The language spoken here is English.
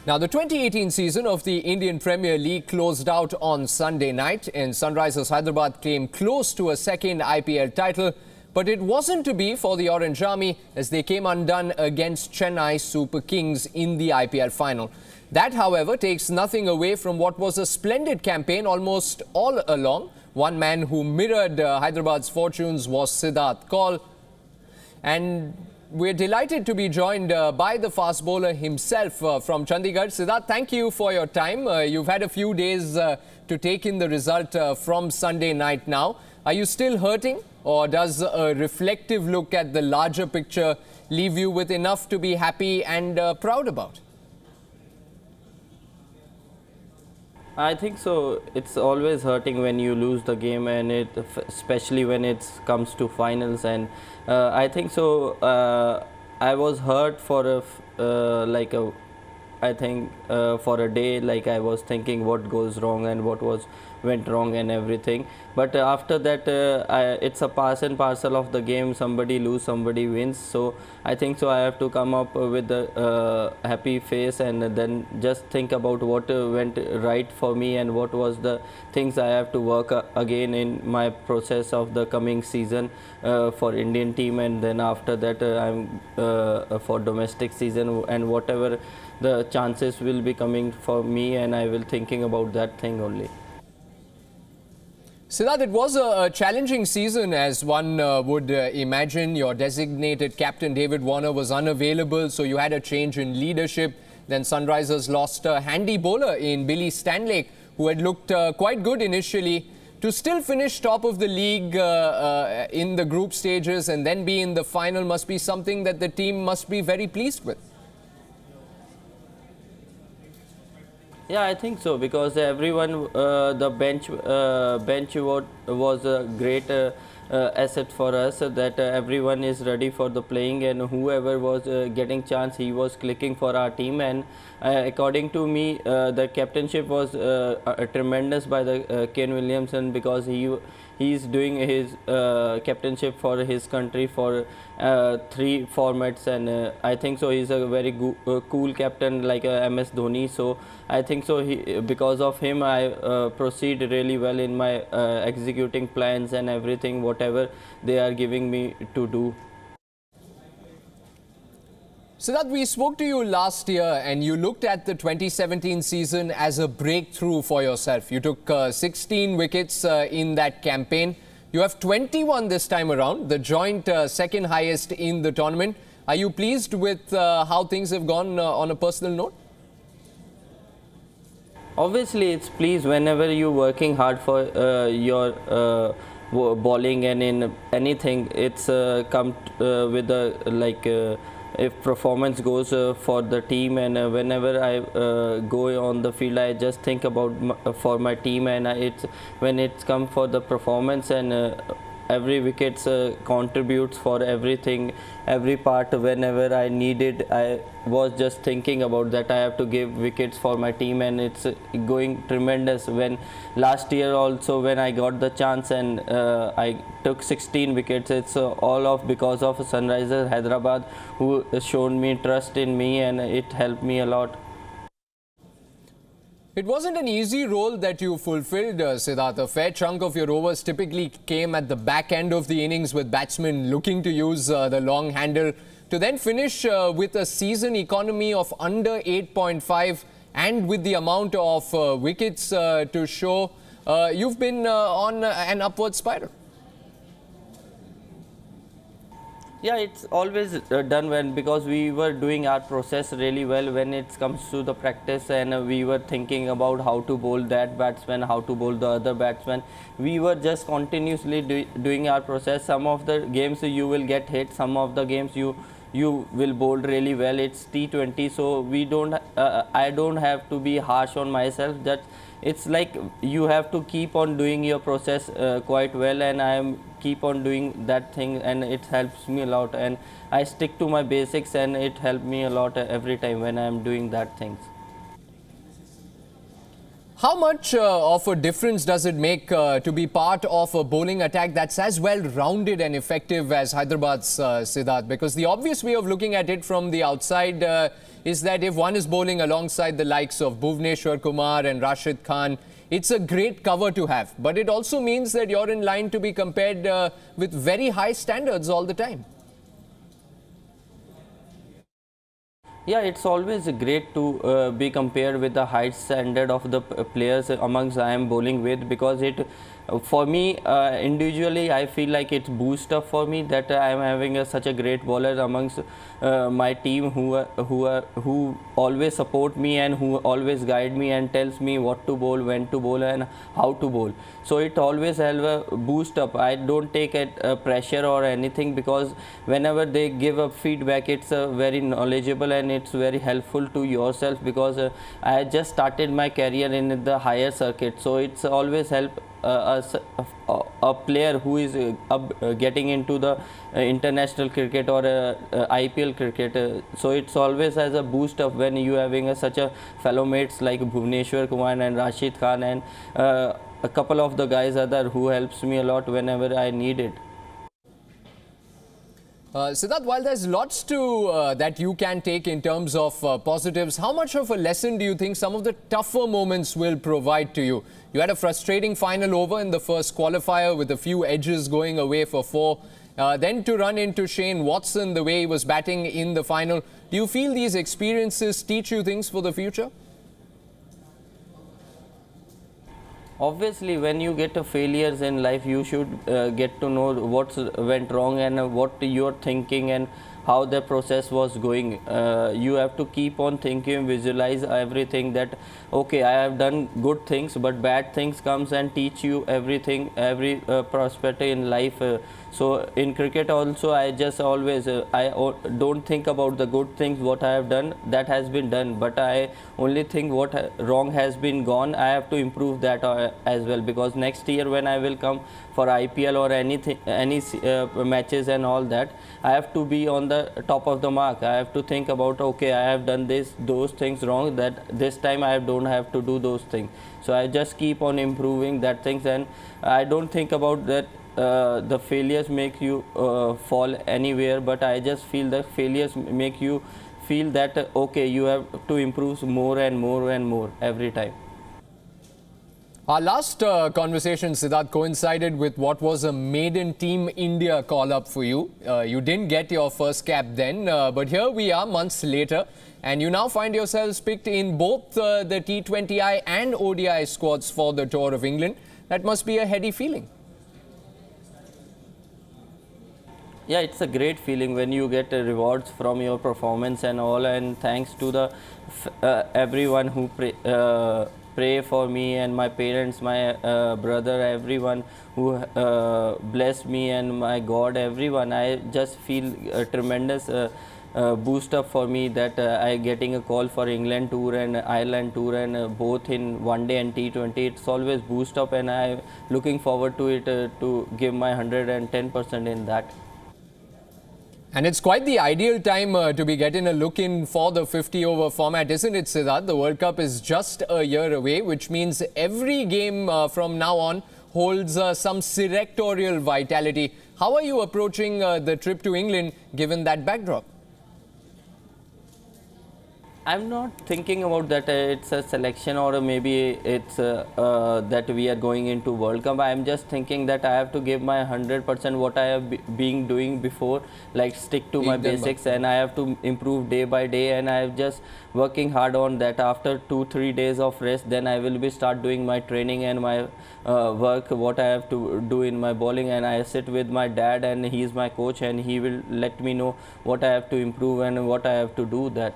Now, the 2018 season of the Indian Premier League closed out on Sunday night, and Sunrisers Hyderabad came close to a second IPL title, but it wasn't to be for the Orange Army as they came undone against Chennai Super Kings in the IPL final. That, however, takes nothing away from what was a splendid campaign almost all along. One man who mirrored Hyderabad's fortunes was Siddarth Kaul, and we're delighted to be joined by the fast bowler himself from Chandigarh. Siddarth, thank you for your time. You've had a few days to take in the result from Sunday night now. Are you still hurting, or does a reflective look at the larger picture leave you with enough to be happy and proud about? I think so. It's always hurting when you lose the game, and especially when it comes to finals. And I think so. I was hurt for for a day. Like, I was thinking what goes wrong and what went wrong and everything. But after that, it's a part and parcel of the game. Somebody lose, somebody wins. So I think so I have to come up with a happy face and then just think about what went right for me and what was the things I have to work again in my process of the coming season for Indian team. And then after that, I'm for domestic season, and whatever the chances will be coming for me, and I will thinking about that thing only. Siddarth, it was a challenging season, as one would imagine. Your designated captain, David Warner, was unavailable, so you had a change in leadership. Then Sunrisers lost a handy bowler in Billy Stanlake, who had looked quite good initially. To still finish top of the league in the group stages and then be in the final must be something that the team must be very pleased with. Yeah, I think so, because everyone, the bench was a great asset for us, that everyone is ready for the playing, and whoever was getting chance, he was clicking for our team. And according to me, the captainship was tremendous by the Kane Williamson, because he's doing his captainship for his country for 3 formats, and I think so he's a very cool captain, like MS Dhoni. So I think so because of him I proceed really well in my executing plans and everything, whatever they are giving me to do. Siddarth, we spoke to you last year and you looked at the 2017 season as a breakthrough for yourself. You took 16 wickets in that campaign. You have 21 this time around, the joint second highest in the tournament. Are you pleased with how things have gone on a personal note? Obviously, it's pleased whenever you're working hard for your bowling, and in anything, it's come with a if performance goes for the team. And whenever I go on the field, I just think about for my team, and it's when it's come for the performance, and every wicket contributes for everything, every part. Whenever I needed, I was just thinking about that I have to give wickets for my team, and it's going tremendous. When last year also, when I got the chance and I took 16 wickets, it's all because of Sunrisers Hyderabad, who shown me trust in me, and it helped me a lot. It wasn't an easy role that you fulfilled, Siddarth. A fair chunk of your overs typically came at the back end of the innings, with batsmen looking to use the long handle. To then finish with a season economy of under 8.5 and with the amount of wickets to show, you've been on an upward spiral. Yeah, it's always done because we were doing our process really well when it comes to the practice, and we were thinking about how to bowl that batsman, how to bowl the other batsman. We were just continuously doing our process. Some of the games you will get hit, some of the games you will bowl really well. It's T20, so we don't I don't have to be harsh on myself. That it's like you have to keep on doing your process quite well, and I am keep on doing that thing, and it helps me a lot, and I stick to my basics, and it helped me a lot every time when I am doing that things. How much of a difference does it make to be part of a bowling attack that's as well-rounded and effective as Hyderabad's, Siddarth? Because the obvious way of looking at it from the outside is that if one is bowling alongside the likes of Bhuvneshwar Kumar and Rashid Khan, it's a great cover to have. But it also means that you're in line to be compared with very high standards all the time. Yeah, it's always great to be compared with the high standard of the players amongst I am bowling with, because it, for me individually, I feel like it's boost up for me that I am having such a great bowler amongst my team who always support me and who always guide me and tells me what to bowl, when to bowl and how to bowl. So it always have a boost up. I don't take it pressure or anything, because whenever they give a feedback, it's very knowledgeable and it's very helpful to yourself, because I just started my career in the higher circuit. So it's always help a player who is getting into the international cricket or IPL cricket. So it's always as a boost up when you having such a fellow mates like Bhuvneshwar Kumar and Rashid Khan and a couple of the guys other who helps me a lot whenever I need it. Siddarth, while there's lots to that you can take in terms of positives, how much of a lesson do you think some of the tougher moments will provide to you? You had a frustrating final over in the first qualifier with a few edges going away for 4. Then to run into Shane Watson the way he was batting in the final. Do you feel these experiences teach you things for the future? Obviously, when you get failures in life, you should get to know what went wrong and what you're thinking and how the process was going. You have to keep on thinking, visualize everything that, okay, I have done good things, but bad things comes and teach you everything, every prospect in life. So in cricket also, I just always, I don't think about the good things, what I have done, that has been done, but I only think what wrong has been gone. I have to improve that as well, because next year when I will come for IPL or anything, any matches and all that, I have to be on the top of the mark. I have to think about, okay, I have done those things wrong, that this time I don't have to do those things. So I just keep on improving that things, and I don't think about that the failures make you fall anywhere, but I just feel that failures make you feel that okay, you have to improve more and more and more every time. Our last conversation, Siddarth, coincided with what was a maiden Team India call-up for you. You didn't get your first cap then, but here we are months later, and you now find yourselves picked in both the T20I and ODI squads for the Tour of England. That must be a heady feeling. Yeah, it's a great feeling when you get rewards from your performance and all, and thanks to the everyone who pray for me and my parents, my brother, everyone who blessed me, and my God, everyone. I just feel a tremendous boost up for me that I getting a call for England tour and Ireland tour, and both in one day and T20. It's always boost up, and I'm looking forward to it to give my 110% in that. And it's quite the ideal time to be getting a look in for the 50-over format, isn't it, Siddarth? The World Cup is just a year away, which means every game from now on holds some selectorial vitality. How are you approaching the trip to England given that backdrop? I'm not thinking about that it's a selection or maybe it's that we are going into World Cup. I'm just thinking that I have to give my 100% what I have been doing before, like stick to my basics, and I have to improve day by day, and I'm just working hard on that. After 2-3 days of rest, then I will be start doing my training and my work, what I have to do in my bowling, and I sit with my dad, and he is my coach, and he will let me know what I have to improve and what I have to do that.